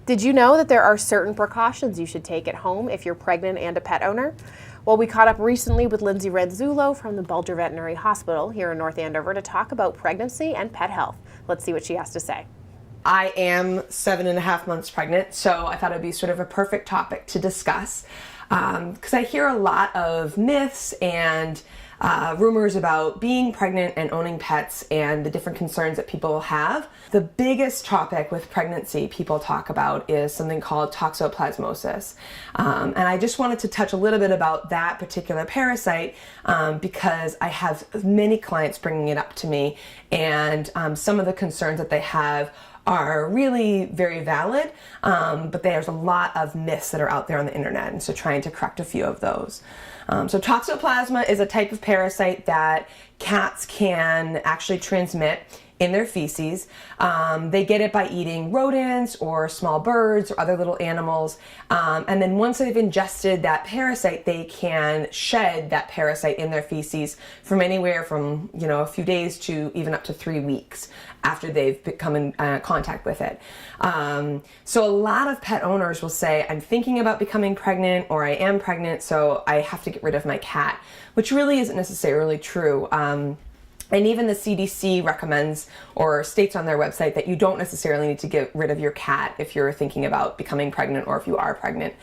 Did you know that there are certain precautions you should take at home if you're pregnant and a pet owner? Well, we caught up recently with Lindsay Renzulo from the Bulger Veterinary Hospital here in North Andover to talk about pregnancy and pet health. Let's see what she has to say. I am 7.5 months pregnant, so I thought it'd be sort of a perfect topic to discuss because I hear a lot of myths and rumors about being pregnant and owning pets and the different concerns that people have. The biggest topic with pregnancy people talk about is something called toxoplasmosis. And I just wanted to touch a little bit about that particular parasite because I have many clients bringing it up to me, and some of the concerns that they have are really very valid, but there's a lot of myths that are out there on the internet, and so trying to correct a few of those. So Toxoplasma is a type of parasite that cats can actually transmit in their feces. They get it by eating rodents or small birds or other little animals. And then once they've ingested that parasite, they can shed that parasite in their feces from anywhere from, a few days to even up to 3 weeks after they've come in contact with it. So a lot of pet owners will say, I'm thinking about becoming pregnant, or I am pregnant, so I have to get rid of my cat, which really isn't necessarily true. And even the CDC recommends or states on their website that you don't necessarily need to get rid of your cat if you're thinking about becoming pregnant or if you are pregnant.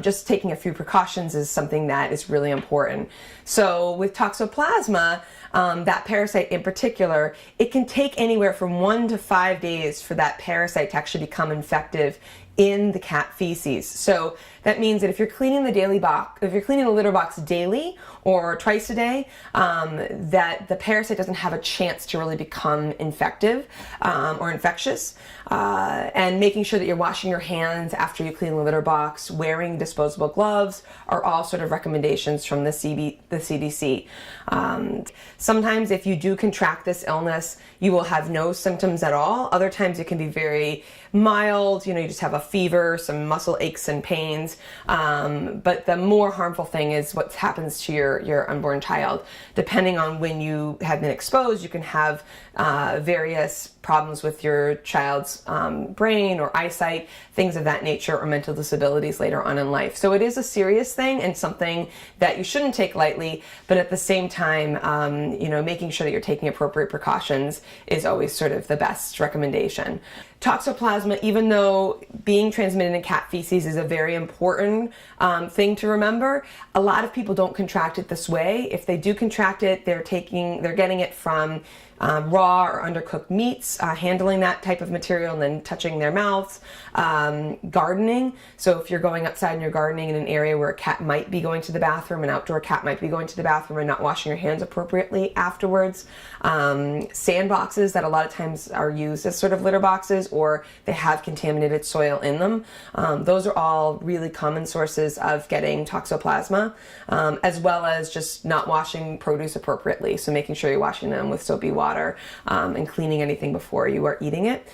Just taking a few precautions is something that is really important. So with Toxoplasma, that parasite in particular, it can take anywhere from 1 to 5 days for that parasite to actually become infective in the cat feces. So that means that if you're cleaning the litter box daily or twice a day, that the parasite doesn't have a chance to really become infective or infectious. And making sure that you're washing your hands after you clean the litter box, wearing disposable gloves are all sort of recommendations from the CDC. Sometimes if you do contract this illness, you will have no symptoms at all. Other times it can be very mild, you just have a fever, some muscle aches and pains. But the more harmful thing is what happens to your unborn child. Depending on when you have been exposed, you can have various problems with your child's brain or eyesight, things of that nature, or mental disabilities later on in life. So it is a serious thing and something that you shouldn't take lightly, but at the same time, making sure that you're taking appropriate precautions is always sort of the best recommendation. Toxoplasma, even though being transmitted in cat feces is a very important thing to remember, a lot of people don't contract it this way. If they do contract it, they're getting it from raw or undercooked meats, handling that type of material and then touching their mouths, gardening. So if you're going outside and you're gardening in an area where a cat might be going to the bathroom, an outdoor cat might be going to the bathroom and not washing your hands appropriately afterwards, sandboxes that a lot of times are used as sort of litter boxes, or they have contaminated soil in them. Those are all really common sources of getting Toxoplasma, as well as just not washing produce appropriately. So making sure you're washing them with soapy water and cleaning anything before you are eating it.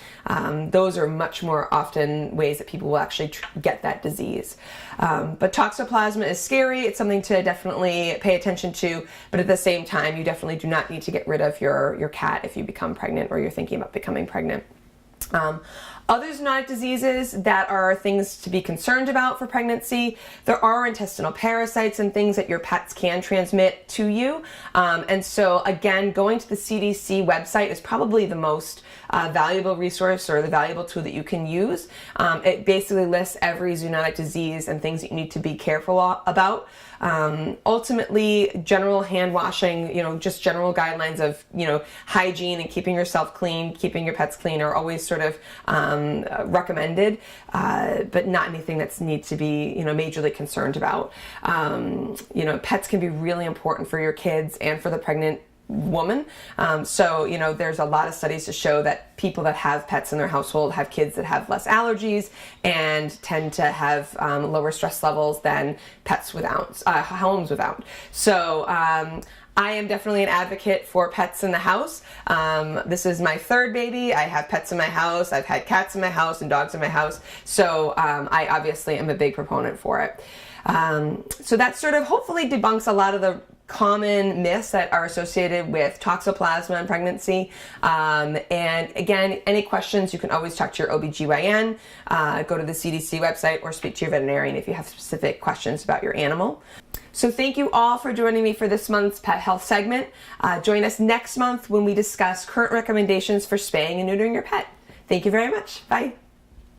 Those are much more often ways that people will actually get that disease. But Toxoplasma is scary. It's something to definitely pay attention to, but at the same time, you definitely do not need to get rid of your cat if you become pregnant or you're thinking about becoming pregnant. Other zoonotic diseases that are things to be concerned about for pregnancy, there are intestinal parasites and things that your pets can transmit to you. And so again, going to the CDC website is probably the most valuable resource or the valuable tool that you can use. It basically lists every zoonotic disease and things that you need to be careful about. Ultimately, general hand washing, just general guidelines of, hygiene and keeping yourself clean, keeping your pets clean are always sort of recommended, but not anything that's need to be, majorly concerned about. Pets can be really important for your kids and for the pregnant woman. So there's a lot of studies to show that people that have pets in their household have kids that have less allergies and tend to have lower stress levels than pets without, homes without. So I am definitely an advocate for pets in the house. This is my third baby. I have pets in my house. I've had cats in my house and dogs in my house. So I obviously am a big proponent for it. So that sort of hopefully debunks a lot of the common myths that are associated with toxoplasma in pregnancy. And again, any questions, you can always talk to your OBGYN, go to the CDC website, or speak to your veterinarian if you have specific questions about your animal. So thank you all for joining me for this month's Pet Health segment. Join us next month when we discuss current recommendations for spaying and neutering your pet. Thank you very much. Bye.